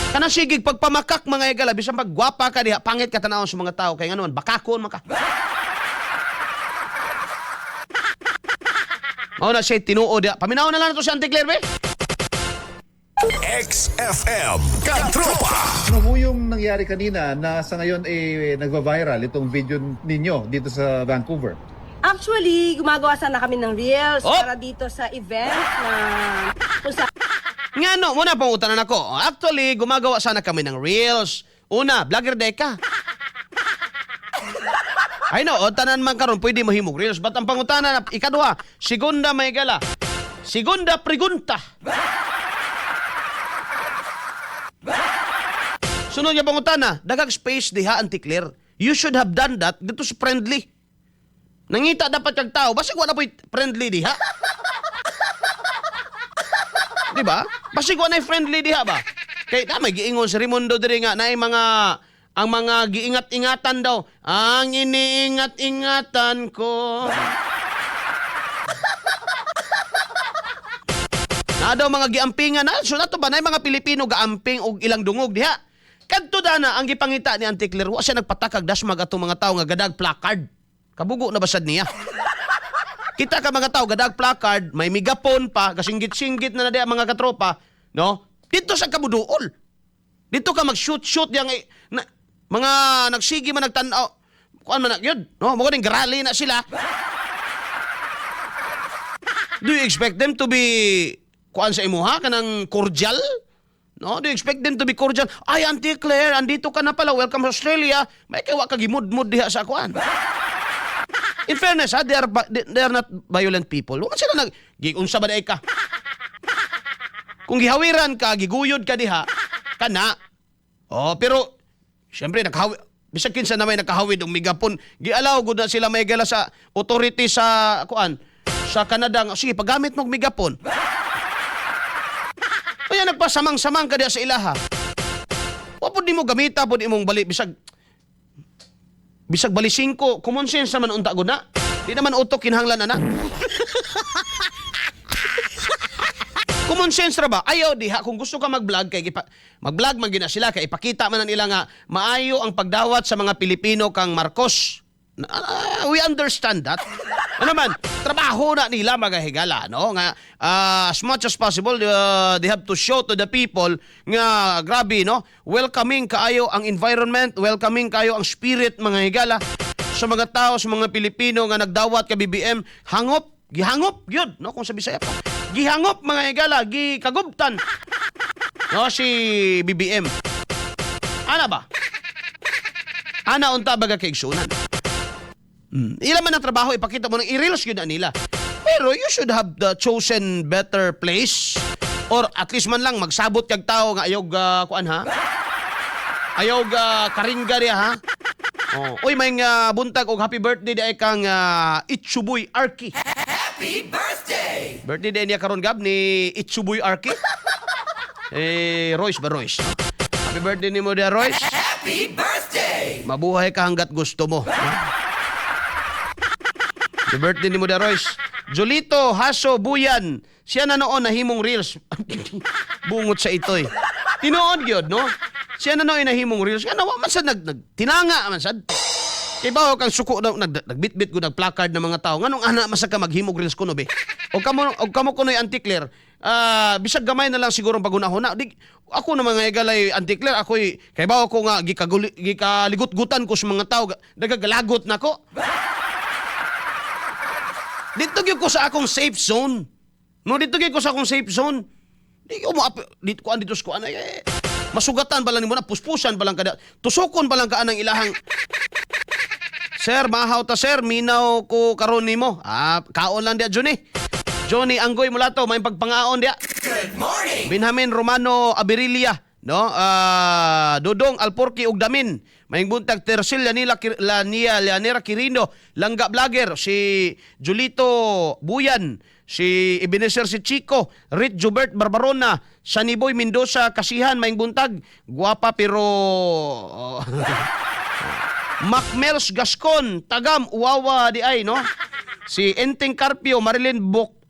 Kanang sigig pagpamakak mga higala, bisan paggwapa ka diha, pangit ka tanawon sa mga tao kay nganon, bakakon maka. Mao na siya tinuod diha. Paminaw na lang to si Auntie Claire, be. XFM Katropa. Ano po yung nangyari kanina na sa ngayon nagva-viral itong video ninyo dito sa Vancouver? Actually, gumagawa sana kami ng reels Oh! para dito sa event na kung sa Nga no, muna pang utanan ako. Actually, gumagawa sana kami ng reels. Una, vlogger deka. Ay no, tanan man karon pwede mo himog reels. Ba't ang pangutana na ikaduha, segunda may gala. Segunda pregunta. Sunod niya pangutana, dagag space diha Auntie Claire. You should have done that dito sa friendly. Nangita dapat kag tao, basta wala po friendly diha. Di ba? Basta wala friendly diha ba? Kay may giingon si Raimundo diri nga na ang mga giingat-ingatan daw. Ang iniingat-ingatan ko. Na daw mga giampingan na. So nato ba na mga Pilipino gaamping og ilang dungog diha. Kadto dana ang gipangita ni Auntie Claire, wa siya nagpatakag dasmag atong mga tao nga gadag placard. Kabugo na basad niya. Kita ka mga tao gadag placard, may megapon pa, kasinggit-singgit na diha mga katropa, no? Dito sa kabuduol. Dito ka mag-shoot yang mga nagsigi man nagtan-aw. Kuan man gyud, no? Mo ning garali na sila. Do you expect them to be kuan sa imuha kanang cordial? No, do you expect them to be cordial? Ay, Auntie Claire, andito ka na pala. Welcome to Australia. May kawa ka gimud-mud diha sa kuan. In fairness, they are not violent people. Wala sila unsa ba day ka? Kung gihawiran ka, giguyod ka diha, kana. Oh, pero syempre bisag kinsa na may nakahawid og megapon, gialaw gud na sila may gala sa authority sa kuan sa Canada. Sige, paggamit mo og megapon. Kaya nagpasamang-samang ka diya sa ilaha. Wa pud nimo gamita pud imong bali bisag bali 5, common sense naman unta gud na. Di naman utok kinahanglan ana. Common sense ra ba? Ayaw diha kung gusto ka mag-vlog kay mag-vlog man gina sila kay ipakita man nila nga maayo ang pagdawat sa mga Pilipino kang Marcos. We understand that. Ano man, trabaho na nila mga higala, no? Nga as much as possible they have to show to the people nga grabe, no? Welcoming kaayo ang environment, welcoming kaayo ang spirit mga higala sa mga tao, sa mga Pilipino nga nagdawat ka BBM, gihangop gyud, no? Kung sa Bisaya pa. Gihangop mga higala, gikagubtan. No, si BBM. Ana ba? Ana unta baga kay igsunan. Ila man ang trabaho, ipakita mo nang i-reels yun na nila. Pero you should have chosen better place. Or at least man lang magsabot kag tao nga ayog kuan ha. Ayog karingga diya ha. Oh, uy may buntag og happy birthday di ay kang Itsuboy Arki. Happy birthday! Birthday day niya karon gab ni Itsuboy Arki. Royce ba Royce? Happy birthday ni mo dia Royce. Happy birthday! Mabuhay ka hanggat gusto mo. The birthday ni mo da Royce. Jolito Haso Buyan. Siya na noon nahimong reels. Bungot sa itoy. Tinuod gyud, no? Siya na noon nahimong reels. Ano man sad tinanga man sad. Kay bawo kang suko daw nagbitbit gud placard ng mga tao. Nganong ana masa ka maghimog reels kuno be? Og kamo kunoy Auntie Claire. Bisag gamay na lang siguro pagunahon na. Ako na mga igalay Auntie Claire, ako'y kay bawo ko nga gikaligut-gutan ko sa mga tao. Dagagalagot nako. Dito gyud ko sa akong safe zone. No, dito gyud ko sa akong safe zone. Dito ko anay masugatan pa lang nimo na puspusan pa lang kada. Tusukon pa lang ka anang ilahang. Sir, mahaw ta sir, minaw ko karon nimo. Kaon lang dia Johnny Anggoy mula to, may pagpangaon dia. Good morning! Benjamin Romano Abirilia, no? Dodong Alporki ug Damin. May buntag Tercel Lanera Quirino, Langga Vlogger, si Julito Buyan, si Ebenezer si Chico, Rit Jubert Barbarona, Saniboy Mendoza Kasihan, may buntag, guwapa pero Macmels Gascon, Tagam Uwawa di ay, no? Si Enteng Carpio, Marilyn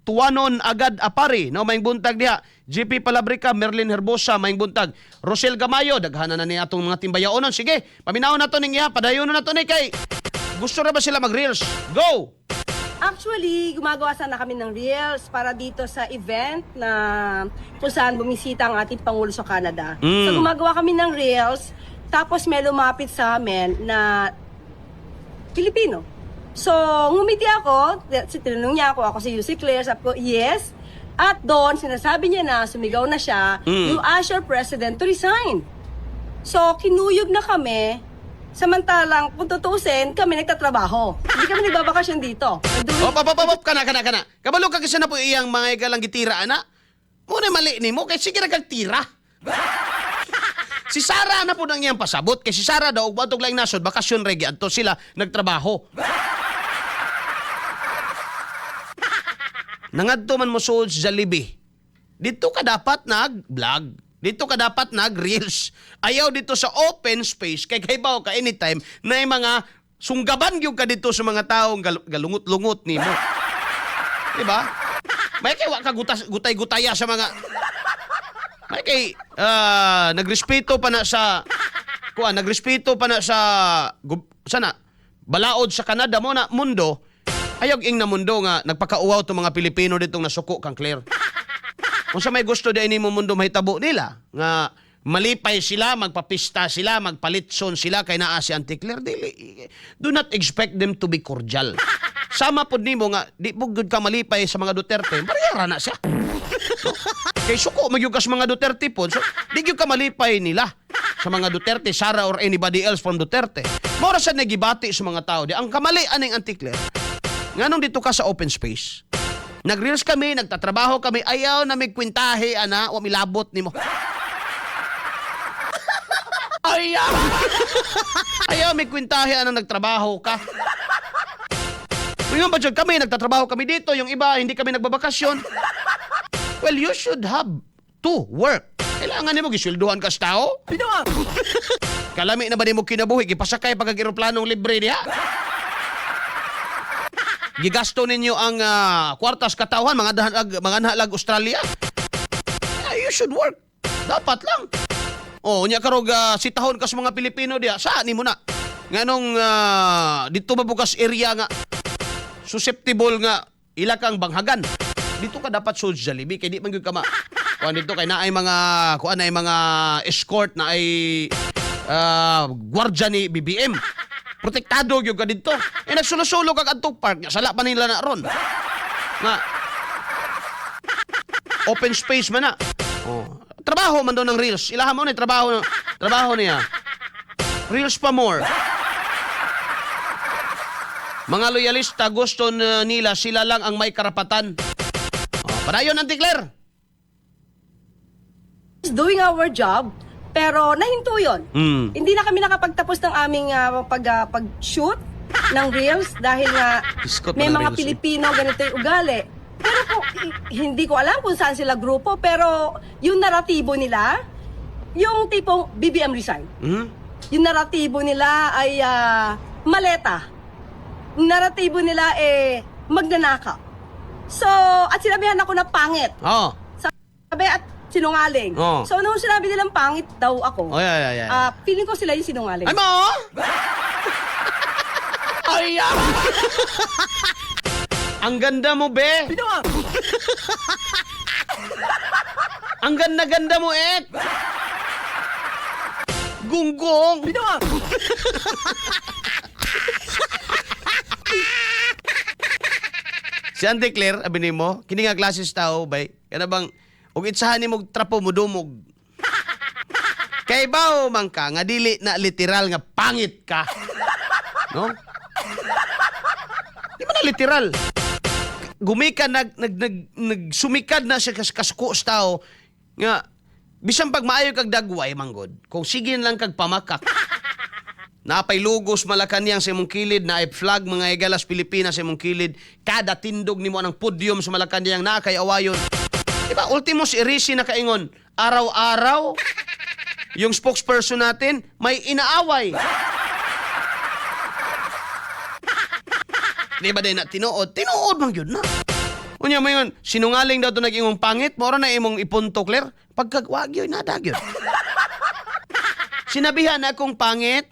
Tuanon Agad Apari, no, maing buntag diha. GP Palabrica, Merlin Herbosa, maing buntag. Rosel Gamayo, daghana na niya atong mga timbayaonon. Sige, paminaw na to ning iya, padayon na to ni kay. Gusto na ba sila mag-reels? Go! Actually, gumagawa sana kami ng reels para dito sa event na kung saan bumisita ang ating Pangulo sa Canada. So gumagawa kami ng reels, tapos may lumapit sa amin na Pilipino. So, ngumiti ako, tinanong niya ako si Yussi Claire, sabi ko, yes. At doon, sinasabi niya na, sumigaw na siya, you ask your president to resign. So, kinuyog na kami, samantalang, kung tutusin, kami nagtatrabaho. Hindi kami nagbabakasyon dito. Op, kana. Kabalo ka kasi na po iyang mga igalang gitira, ana. Muna mali ni mo, kay sige na kagtira. Si Sara na po nang iyang pasabot, kay si Sara daw, batog lang nasod, bakasyon regi, ato sila nagtrabaho. Nangadto man mo sa Jollibee. Dito ka dapat nag-vlog. Dito ka dapat nag-reels. Ayaw dito sa open space. Kay kaibaw ka anytime na yung mga sunggaban yung ka dito sa mga taong galungot-lungot ni mo. Diba? May kay wa ka gutay-gutaya sa mga... May kay nagrespeto pa na sa... nagrespeto pa na sa... Sana? Balaod sa Canada mo na mundo. Ayog ing na mundo nga nagpakauwaw to mga Pilipino ditong nasuko kang Claire. Kung sa may gusto di mo mundo mahitabo nila nga malipay sila, magpapista sila, magpalitson sila kay naa si Auntie Claire, dili. Do not expect them to be cordial. Sama pod nimo nga di po gud ka malipay sa mga Duterte, bariyara na siya. Kay suko magyug ka sa mga Duterte pod, so di gyud ka malipay nila sa mga Duterte, Sara or anybody else from Duterte. Mora sa nagibati sa mga tao di ang kamali aning Auntie Claire. Nganong dito ka sa open space? Nag-reels kami, nagtatrabaho kami, ayaw na may kwintahe, ana, o milabot ni mo. Ayaw! Ayaw may kwintahe, ana, nagtrabaho ka. Ngayon ba dyan kami, nagtatrabaho kami dito, yung iba, hindi kami nagbabakasyon. Well, you should have to work. Kailangan ni mo, gisilduhan ka sa tao? Kalami na ba ni mo kinabuhi, gipasakay pagkag-aeroplanong libre niya? Gigasto ninyo ang kwartas katawhan, mga nahalag Australia. You should work. Dapat lang. Nya karog sitahon ka sa mga Pilipino diya. Saan mo na? Nganong dito mabukas area nga susceptible nga ila kang banghagan. Dito ka dapat sa Jollibee kay di man gyud ka kuan dito kay naay mga escort na ay gwardiya ni BBM. Protektado yung ka dito. Nagsulo-sulo kag Antok Park. Sala pa nila na ron. Nga. Open space man na. Trabaho man doon ng reels. Ilahan mo na trabaho niya. Reels pa more. Mga loyalista gusto nila sila lang ang may karapatan. Padayon, Auntie Claire. Doing our job, pero nahinto yun. Hindi na kami nakapagtapos ng aming pag-shoot ng reels dahil nga Iskot may mo ng mga reels, Pilipino ganito yung ugali. Pero hindi ko alam kung saan sila grupo, pero yung naratibo nila, yung tipong BBM resign. Yung naratibo nila ay maleta. Yung naratibo nila magnanakaw. So, at sinabihan ako na pangit. Sabi at sinungaling. So, nung sinabi nilang pangit daw ako, feeling ko sila yung sinungaling. Ay mo! Ay, ang ganda mo, be! Ang ganda-ganda mo, Gunggong! Si Auntie Claire, abi ni mo, kini nga klases tao, bay, kana bang, ug itsahan ni mo trapo mo dumog. Kay bawo man ka, nga dili na literal nga pangit ka. No? Di man na literal. Gumikan, nagsumikad na siya kasuko sa tao, nga, bisan pag maayo kag dagway, manggod, kung sige lang kag pamakak, napay lugos Malacanang sa imong kilid, naay flag mga Igalas Pilipinas sa imong kilid, kada tindog nimo anang podium sa Malacanang na kay awayon. Diba, ultimo si Risi na kaingon, araw-araw, yung spokesperson natin, may inaaway. Diba din na tinuod? Tinuod man yun na. Unya mo yun, sinungaling daw to nag-ingong pangit, mora na imong ipunto, Claire. Pagkagwag yun, nadag yun. Sinabihan na akong pangit.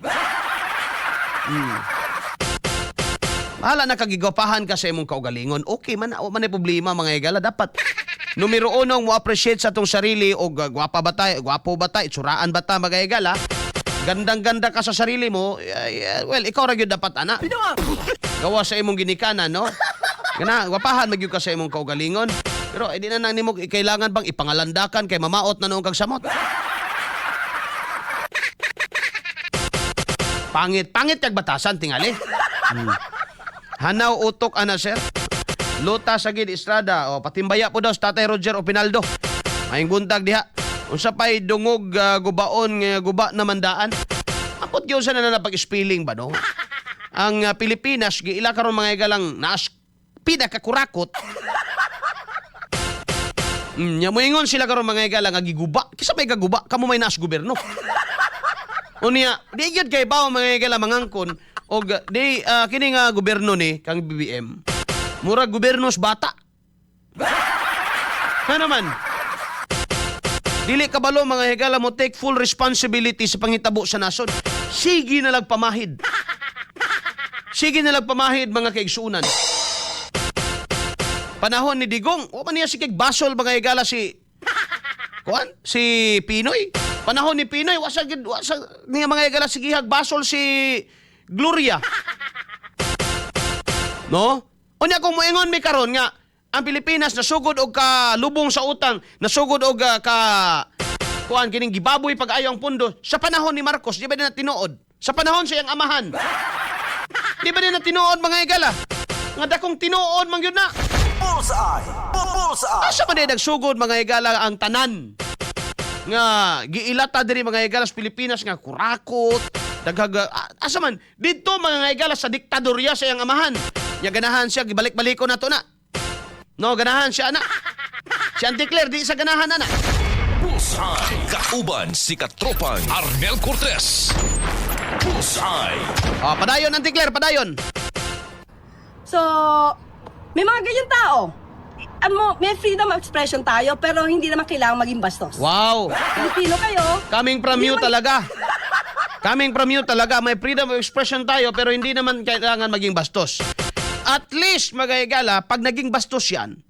Bahala na kagigapahan ka sa imong kaugalingon. Okay man, man ay problema mga igala. Dapat, numero unong mo appreciate sa tong sarili o gwapo ba ta, itsuraan ba ta mga igala. Gandang-ganda ka sa sarili mo, well, ikaw ra gyud dapat ana. Gawa sa imong ginikanan, no? Gana, gwapahan magyud ka sa imong kaugalingon. Pero di na nang nimo kailangan bang ipangalandakan kay mamaot na noong kag samot. Pangit kag batasan tingali. Hanaw utok ana sir. Luta sa gid Estrada o patimbaya po daw sa Tatay Roger Opinaldo. Mayong buntag diha. Unsa pay dungog gubaon nga guba na mandaan. Apot gyud sa na napag-spelling ba no? Ang Pilipinas giila karon mga igalang naas pinakakurakot. Nya moingon sila karon mga igalang nga giguba. Kisa may gaguba kamo may naas gobyerno. Unya, di gyud kay bawo mga igalang mangangkon og di kini nga gobyerno ni kang BBM. Murag gobyernos bata. Ano man? Dili kabalo mga higala mo take full responsibility sa pangitabo sa nasod. Sige na lang pamahid. Sige na lang pamahid mga kaigsuunan. Panahon ni Digong, o man niya si Basol mga higala si Pinoy. Panahon ni Pinoy, wasa niya mga higala si Gihag Basol si Gloria. No? Unya kung moingon mi karon nga ang Pilipinas nasugod og ka lubong sa utang, nasugod og kining gibaboy pag-ayo ang pundo sa panahon ni Marcos, di ba din na tinuod? Sa panahon sa iyang amahan. Di ba din na tinuod mga igala? Nga dakong tinuod man gyud na. Bullseye! Bullseye! Asa man din nagsugod mga igala ang tanan? Nga giilata diri mga igala sa Pilipinas nga kurakot, daghaga asa man didto mga igala sa diktadorya sa iyang amahan. Nya ganahan siya gibalik-baliko na to na. No, ganahan siya, anak. Si Auntie Claire, di sa ganahan, anak. Bullseye! Kauban si Katropang Arnel Cortez. Bullseye! Padayon, Auntie Claire, padayon. So, may mga ganyan tao. May freedom of expression tayo, pero hindi naman kailangan maging bastos. Wow. Pilipino kayo. Coming from you talaga. Coming from you talaga. May freedom of expression tayo, pero hindi naman kailangan maging bastos. At least, mga igala, pag naging bastos yan,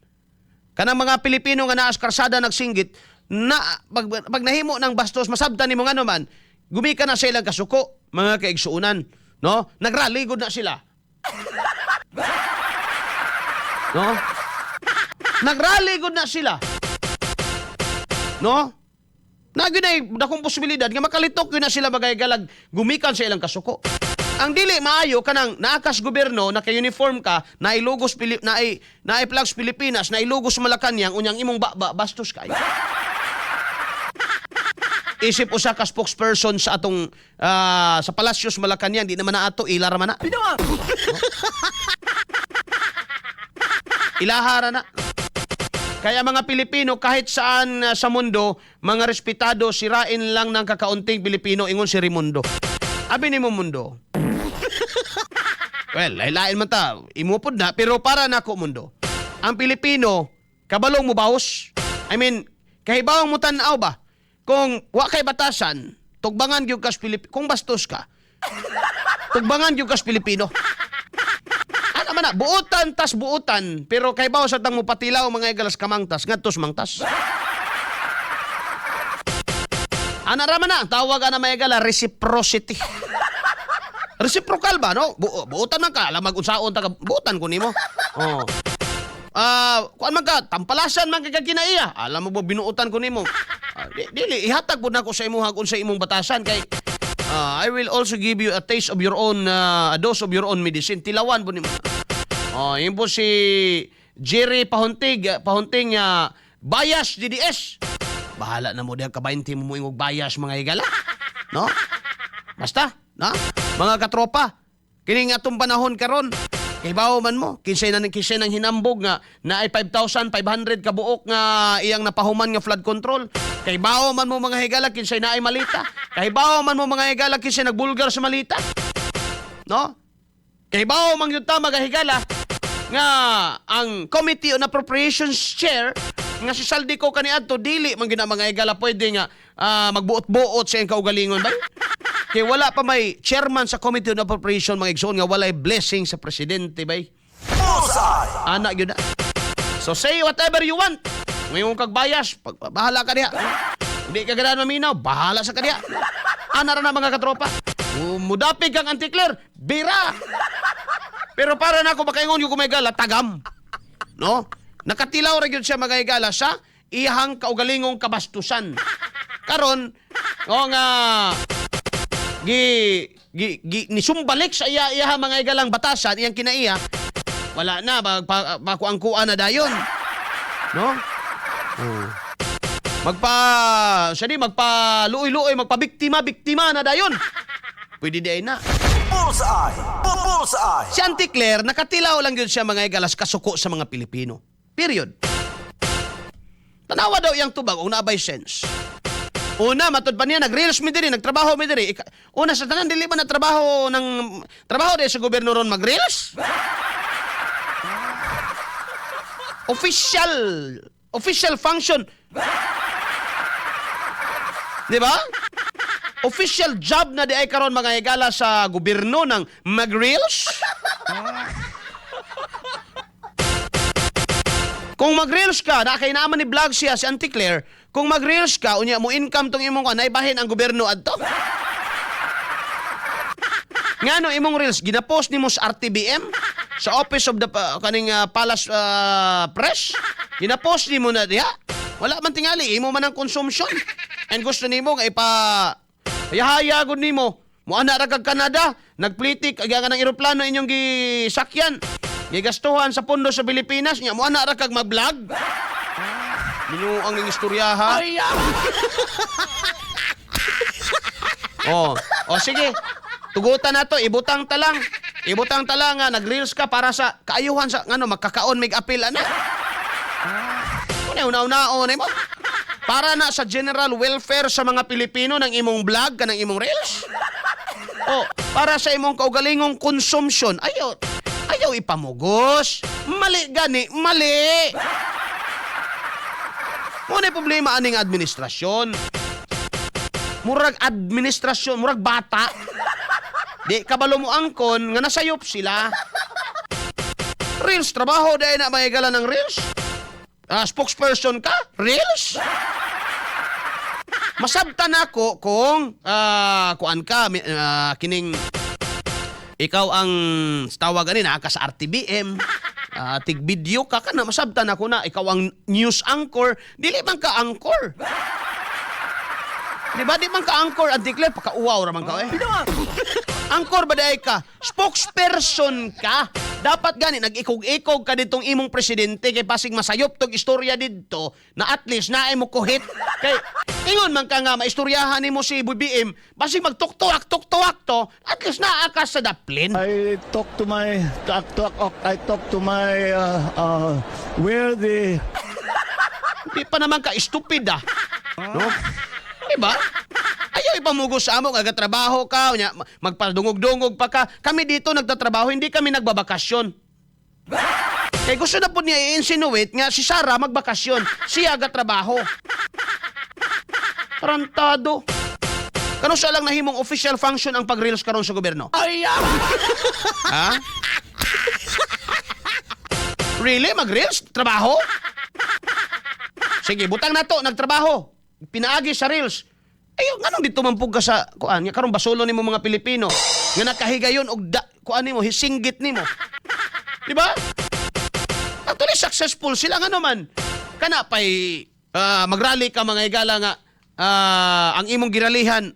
kanang mga Pilipino nga naas karsada nagsinggit, na, pag nahimo ng bastos, masabtan ni mo nga naman, gumika na sa ilang kasuko, mga kaigsuunan. No? Nagrally, good na sila. No? Nagrally, good na sila. No? Naginay, dakong posibilidad, nga makalitok yun na sila mga igalag, gumikan sa ilang kasuko. Ang dili maayo kanang naakas gobyerno naka-uniform ka na ilugos na i-plugs Pilipinas na ilugos Malacañang unyang imong bastos kay. Isip usa ka spokesperson sa atong sa Palacios Malacañang di naman na ato ilara man na. Ilahara na. Kaya mga Pilipino kahit saan sa mundo, mga respetado sirain lang ng kakaunting Pilipino ingon si Raimundo. Abi nimo mundo. Well, lain man ta, imupod na, pero para na ko mundo. Ang Pilipino, kabalong mo baos? I mean, kahibawang mo tanaw ba? Kung wa kay batasan, tugbangan gyud kas Pilipino. Kung bastos ka, tugbangan gyud kas Pilipino. Ano man na, buutan tas buutan, pero kahibawang sa tang mo patilaw mga igalas kamangtas, ngadtos mangtas. Ana raman na, tawag na mga igala, reciprocity. Reciprocal ba, no? Buutan man ka, alam mag-unsaon, buutan ko nimo. Oh. Kuan man ka, tampalasan man ka kinaiya. Alam mo ba, binuutan ko nimo. Dili, ihatag po na ko sa imong kung sa imong batasan. Kay, I will also give you a taste of your own, a dose of your own medicine. Tilawan po nimo. Yun po si Jerry Pahunting, Bias DDS. Bahala na mo diyan, kabainti mo ingog bias mga igala. No? Basta, no? Mga katropa, kining atong panahon karon, kay bawo man mo, kinsay nang hinambog nga na ay 5,500 kabuok nga iyang napahuman nga flood control. Kay bawo man mo mga higala kinsay na ay malita. Kay bawo man mo mga higala kinsay nagbulgar sa malita. No? Kay bawo man gyud ta mga higala nga ang Committee on Appropriations Chair nga si Saldico kaniadto dili man gina mga igala pwede nga magbuot-buot sa iyang kaugalingon ba? Kay wala pa may chairman sa Committee on Appropriation mga igsoon nga walay blessing sa presidente bay. Bullseye. Anak yun na. So say whatever you want. Ngayon kag bias, bahala ka diha. Hindi ka ganahan maminaw, bahala sa kadiya. Ana ra na mga katropa. Mudapig kang antikler, bira. Pero para na ako makaingon yung kumagala, tagam. No? Nakatilaw ra gyud siya magayagala sa iyang kaugalingong kabastusan. Karon, nga nisumbalik sa iya mga igalang batasan, iyang kinaiya, wala na, magpakuangkuan na dayon. No? Magpaluoy-luoy, magpabiktima na dayon. Pwede di ay na. Bullseye. Bullseye. Si Auntie Claire, nakatilaw lang yun siya mga igalas kasuko sa mga Pilipino. Period. Tanawa daw iyang tubag, una abay sense. Una, matod pa niya, nag-reels mi diri, nagtrabaho mi diri. Una, sa tanan, dili ba na trabaho dahil sa gobyerno ron mag-reels? Official function. Di ba? Official job na di ay karon mga higala sa gobyerno ng mag-reels. Kung mag-reels ka, na kay naman ni vlog siya si Auntie Claire, kung mag-reels ka, unya mo income tong imong naibahin ang gobyerno adto. Ngano imong reels ginapost nimo sa RTBM, sa Office of the Palace Press, ginapost nimo na diha. Wala man tingali imo man ang consumption. And gusto nimo nga haya gud nimo. Mo ana ra kag Canada, nagplitik aga ka ng eroplano inyong gisakyan. Gigastuhan sa pondo sa Pilipinas, nya mo ana ra kag mag-vlog. Binuang ning istoryaha. Sige. Tugutan na to, ibutang talang nga nag-reels ka para sa kaayuhan sa magkakaon mig apil ana. Una-una mo. Para na sa general welfare sa mga Pilipino ng imong vlog kanang imong reels. Para sa imong kaugalingong consumption. Ayaw ipamugos. Mali gani, mali. Muna problema aning administrasyon. Murag administrasyon, murag bata. Di kabalo mo angkon nga nasayop sila. Reels, trabaho dahil na mayigala ng reels. Spokesperson ka? Reels? Masabtan ako kung kuan ka, kining ikaw ang tawag ani na ka sa RTBM. Tig-video ka na masabtan ako na ikaw ang news anchor. Dili man ka anchor. Di ba? Di man ka anchor, Auntie Claire, pagka-uwaw raman ka eh. Anchor ba dahi ka? Spokesperson ka. Dapat gani, nag-ikog-ikog ka ditong imong presidente kay pasig masayop tong istorya dito na at least naay mo kuhit. Kay, ingon man ka nga, maistoryahan ni mo si BBM, pasig magtuktuak to, at least naakas sa daplin. I talk to my where the Di pa naman ka stupid No? Diba? Ayaw ipamugos sa amo, agatrabaho ka, magpadungog-dungog pa ka. Kami dito nagtatrabaho, hindi kami nagbabakasyon. Kaya gusto na po niya i-insinuate nga si Sarah magbakasyon, siya agatrabaho. Tarantado. Kano siya lang nahimong official function ang pag-reels karon sa gobyerno? Ha? Really? Mag-reels? Trabaho? Sige, butang na to, nagtrabaho. Pinaagi sa reels. Nganong dito mampug ka sa kuan nya karon basulo nimo mga Pilipino nga nakahigayon og kuan nimo hisinggit nimo. Di ba? Actually successful sila nga naman. Kana pay magrally ka mga higala nga ang imong giralihan.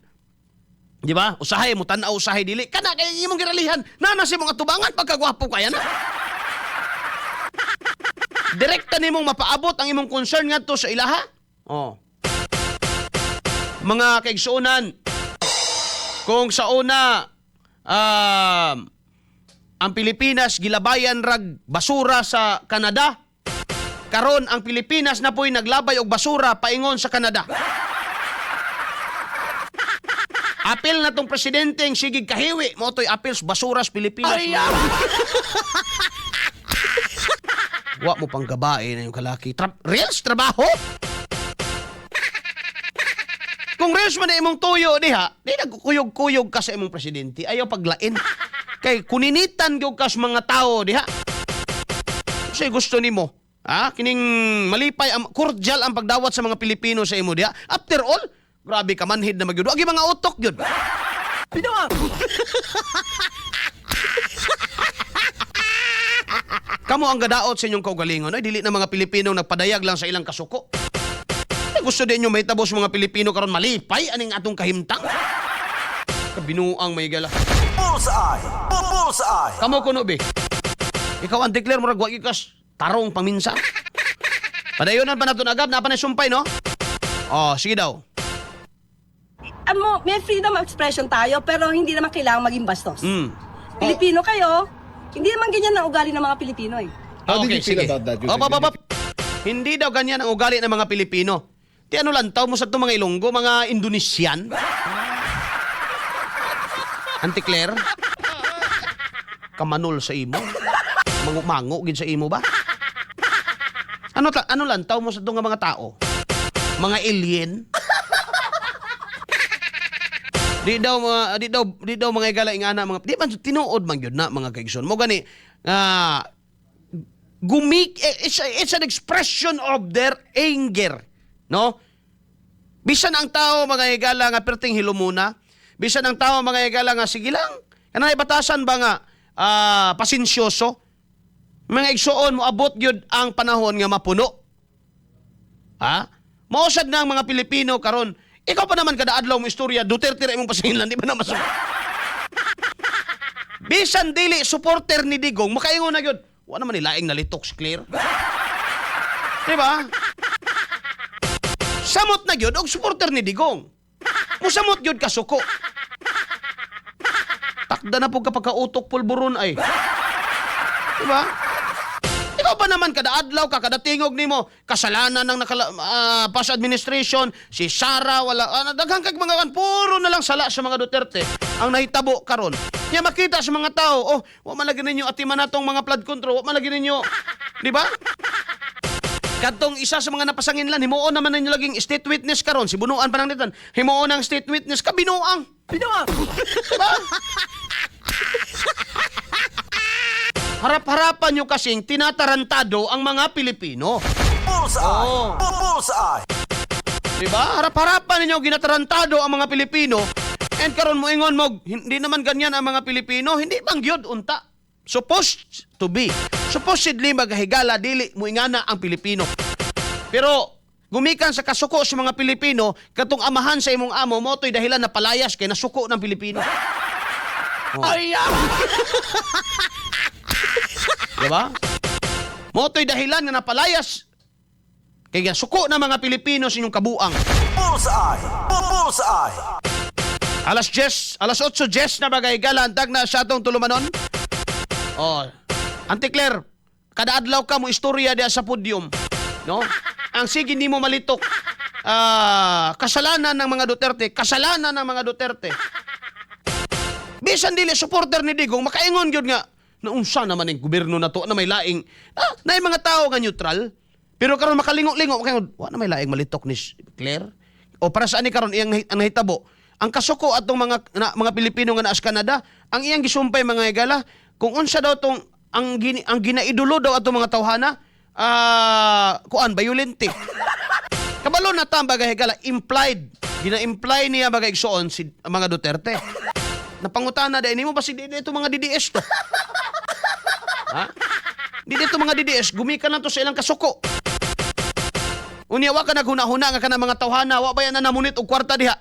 Di ba? Usahay mo tan-aw usahay dili. Kana kay imong giralihan nana si mga tubangan pagkagwapo kaya na. Direkta nimong mapaabot ang imong concern ngadto sa ilaha. Mga kaigsuunan, kung sa una ang Pilipinas gilabayan rag basura sa Canada, karon ang Pilipinas na po'y naglabay og basura paingon sa Canada. Apil na tong presidente ang sigig kahiwi mo to'y apil sa basura sa Pilipinas. Wa mo pang gabae na yung kalaki. Reels trabaho? Kung reels man na imong tuyo diha, di nagkuyog-kuyog ka sa imong presidente. Ayaw paglain. Kay kuninitan gyud ka sa mga tao diha. Kasi gusto nimo, kining malipay, cordial ang pagdawat sa mga Pilipino sa imo diha. After all, grabe ka manhid na magyud. Agi mga utok gyud. Pinawa. Kamo ang gadaot sa inyong kaugalingon. Ay, dili na mga Pilipino nagpadayag lang sa ilang kasuko. Ay, gusto din nyo may tabos mga Pilipino karon malipay aning atong kahimtang. Kabinuang may gala. Bullseye. Bullseye. Kamo kuno be. Ikaw ang declare mo ragwa ikas tarong paminsa. Padayonan pa naton agad na pa na sumpay no? Oh, sige daw. May freedom of expression tayo, pero hindi naman kailangan maging bastos. Pilipino Oh. kayo, hindi naman ganyan ang ugali ng mga Pilipino eh. How did you feel sige. about that, Jose? Op. Hindi daw ganyan ang ugali ng mga Pilipino. Ti ano lang, tao mo sa itong mga Ilonggo, mga Indonesian. Auntie Claire? Kamanol sa imo? Mango gid sa imo ba? Ano lang, tao mo sa itong mga tao? Mga alien? Di daw mga igala ingana mga di man tinuod man gyud na mga kaigsoon mo gani it's an expression of their anger, no? Bisan ang tao mga igala nga perting hilumuna, bisan ang tao mga igala nga sige lang kanay batasan ba nga pasensyoso, mga igsoon mo abot gyud ang panahon nga mapuno. Mausad na ang mga Pilipino karon. Ikaw pa naman kada adlaw mo istorya Duterte ra imong pasinlan di ba na masuk. Bisan dili supporter ni Digong makaingon na gyud. Wa naman nilaing nalitok si Claire. Di ba? Samot na gyud og supporter ni Digong. Musamot gyud ka suko. Takda na pug kapag kautok pulburon ay. Di ba? Ikaw pa naman kada adlaw ka kada tingog nimo kasalanan ng past administration si Sara wala daghang kag mga puro na lang sala sa mga Duterte ang nahitabo karon. Nya makita sa mga tao wa man lagi ninyo atiman natong mga flood control, wa man lagi ninyo, di ba? Kadtong isa sa mga napasanginlan himuon naman ninyo laging state witness karon si bunuan pa nang nitan. Himuon ang state witness kabinuang. Binuang. Diba? Harap-harapan nyo kasing tinatarantado ang mga Pilipino. Bullseye. Bullseye. Diba? Harap-harapan ninyo ginatarantado ang mga Pilipino. And karon mo ingon mo, hindi naman ganyan ang mga Pilipino. Hindi bang gyud unta? Supposed to be. Supposedly maghigala, dili mo ingana ang Pilipino. Pero gumikan sa kasuko sa mga Pilipino, katong amahan sa imong amo, mo to'y dahilan na palayas kay nasuko ng Pilipino. Ay, diba? Moto'y dahilan nga napalayas kaya suko na mga Pilipino sa inyong kabuang. Bullseye. Bullseye. Alas 8:10 na bagay galantag na sa atong tulumanon. Auntie Claire, kada adlaw ka mo istorya diya sa podium, no? Ang sige nimo malitok. Kasalanan ng mga Duterte, kasalanan ng mga Duterte. Bisan dili supporter ni Digong makaingon gyud nga naunsa naman ang gobyerno na to na may laing na mga tao nga neutral pero karon makalingo-lingo wa na may laing malitok ni Claire o para saan ni karon iyang nahitabo ang kasuko atong mga Pilipino nga naa sa Canada ang iyang gisumpay mga igala kung unsa daw tong ang ginaidulo daw atong mga tawhana violente kabalo na ta bagay igala implied gina-imply niya bagay igsoon si mga Duterte. Napangutana dahil mo ba si dito mga DDS to? Dito mga DDS, gumikan na to sa ilang kasuko. Unya, wa ka naghuna-huna nga ka na mga tawhana, wa ba yan na namunit o kwarta diha?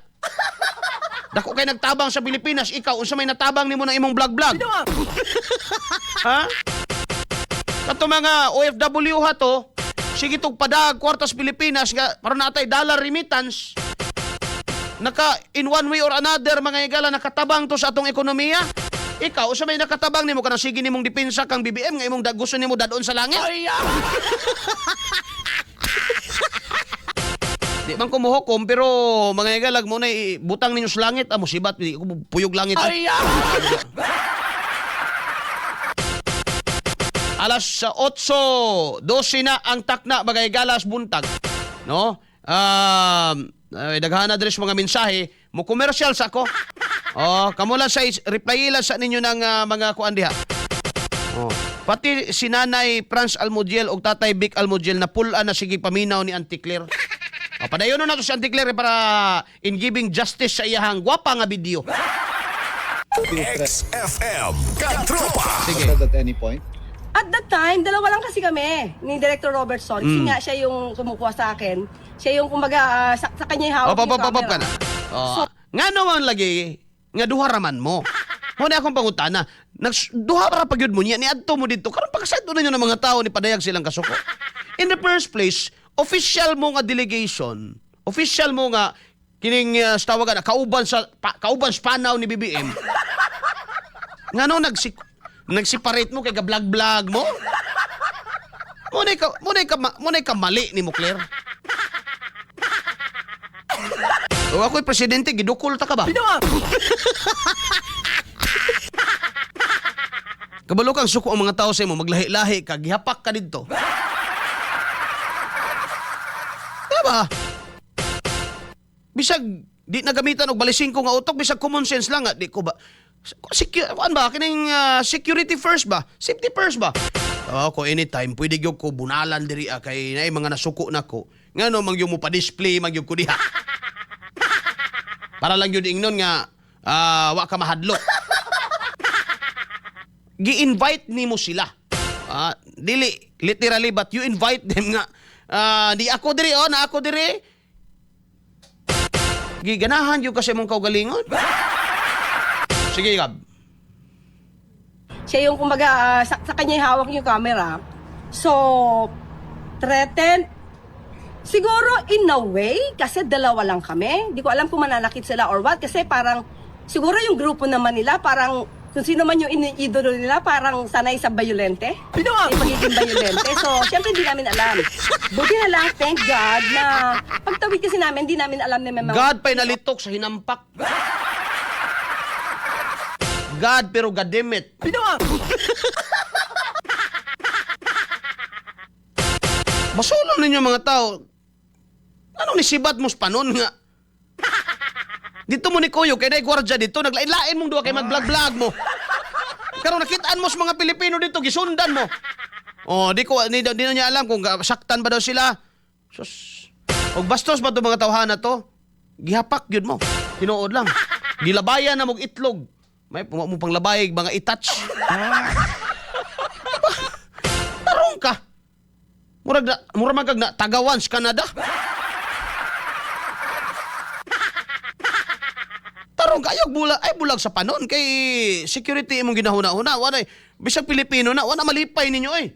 Dako kay nagtabang sa Pilipinas, ikaw, unsa may natabang nimo ng imong vlog-vlog? Kato mga OFW ha to, sige tog padag kwarta sa Pilipinas, para natay dollar remittance, in one way or another mga igala nakatabang to sa atong ekonomiya. Ikaw sa may nakatabang nimo kanang sige nimong depensa kang BBM nga imong gusto nimo dadon sa langit. Di man ko mohukom pero mga igalag mo na butang ninyo sa langit musibat puyog langit. Alas 8:12 na ang takna bagay galas buntag. No? Daghana dres mga mensahe, mo commercial sa ako. Kamo lang sa reply lang sa ninyo ng mga kuan diha. Pati si Nanay Franz Almudiel o Tatay Vic Almudiel na pulaan na sige paminaw ni Auntie Claire. Padayon na to si Auntie Claire para in giving justice sa iyahang gwapa nga video. XFM Katropa. Sige. At any point? At that time, dalawa lang kasi kami ni Director Robertson. Kasi nga siya yung kumukuha sa akin. Siya yung kumbaga sa kanya yung hawak yung Op camera. ka na. Nga naman lagi, nga duha raman mo. Muna akong pangutana, duha ra pagyud mo niya, niadto mo dito, karon pagkasadto ninyo ng mga tao ni padayag silang kasuko. In the first place, official mo nga delegation, official mo nga kining tawagan na kauban sa panaw ni BBM. Ngano nagseparate mo kay ga-vlog mo? Munay ka mali ni mo, Claire. O ako'y presidente, gidukol ta ka ba? Kabalo kang suko ang mga tao sa imo, maglahi-lahi ka, gihapak ka dito. Diba? Bisag, di nagamitan og balising ko nga utok, bisag common sense lang nga, di ko ba? Kining security first ba? Safety first ba? Ako anytime, pwede gyud ko bunalan diri kay naay mga nasuko nako. Ngano mang yung mo pa-display, mag yung ko diha. Para lang yun ingnon nga, wa ka mahadlok. Gi-invite nimo sila. Dili, literally, but you invite them nga. Di ako diri, na ako diri. Giganahan yung kasi mong kaugalingon. Sige, Gab. Siya yung kumbaga sa kanya yung hawak yung camera. So, threatened. Siguro in a way, kasi dalawa lang kami. Di ko alam kung mananakit sila or what. Kasi parang, siguro yung grupo naman nila, parang kung sino man yung iniidolo nila, parang sanay sa bayolente. May pagiging bayolente. So, syempre hindi namin alam. Buti na lang, thank God, na pagtawid kasi namin, hindi namin alam na may mga... God pa'y nalitok sa hinampak. God, pero goddammit. Masulong ninyo mga tao. Anong nisibat mo sa panon nga? Dito mo ni Kuyo, kaya na gwardya dito, naglain-lain mong duwa kay mag-vlog-vlog mo. Pero nakitaan mo sa mga Pilipino dito, gisundan mo. Di na niya alam kung saktan ba daw sila. Sus. Og bastos ba itong mga tawhan na to? Gihapak yun mo. Tinuod lang. Gilabayan na mong itlog. May mo pang labayig, mga itouch. Tarong ka. Murag magag na tagawan sa Canada. Tarong ka, bulag sa panon kay security imong ginahuna-huna. Wala, bisag Pilipino na, wala malipay ninyo eh.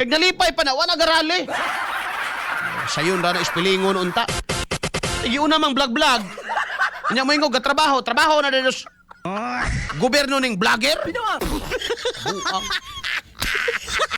Kag nalipay pa na, wala garali. Sayon ra na ispilingon unta. Igiuna mang vlog-vlog. Kanya mo ingog trabaho na din gobyerno ning vlogger. Buang.